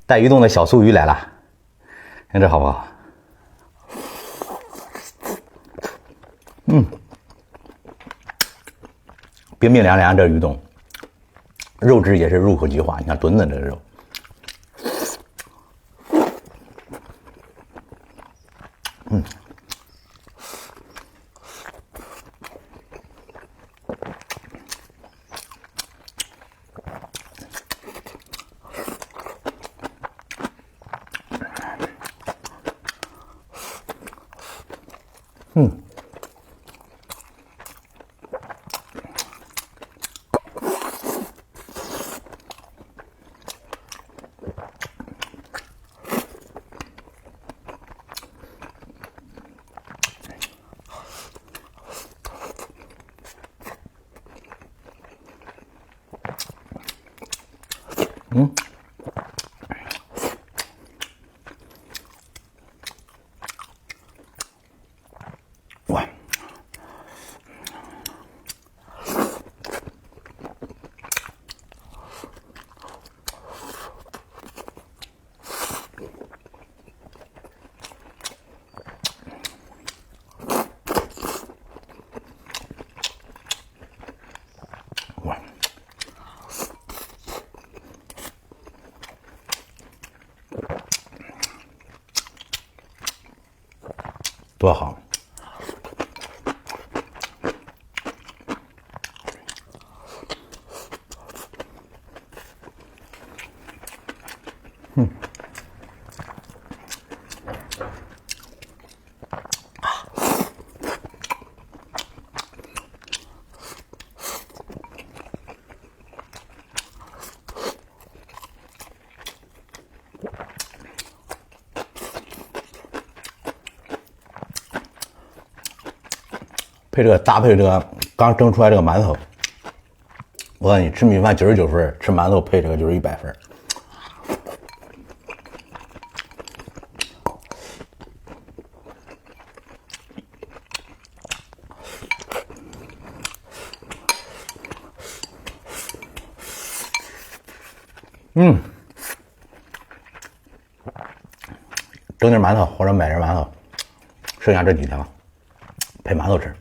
带鱼冻的小酥鱼来了，看这好不好？冰冰凉凉这鱼冻，肉质也是入口即化。你看墩墩这个肉，哇，哇，多好！配这个搭配这个刚蒸出来这个馒头，我告诉你，吃米饭99分，吃馒头配这个就是100分。蒸点馒头或者买点馒头，剩下这几条配馒头吃。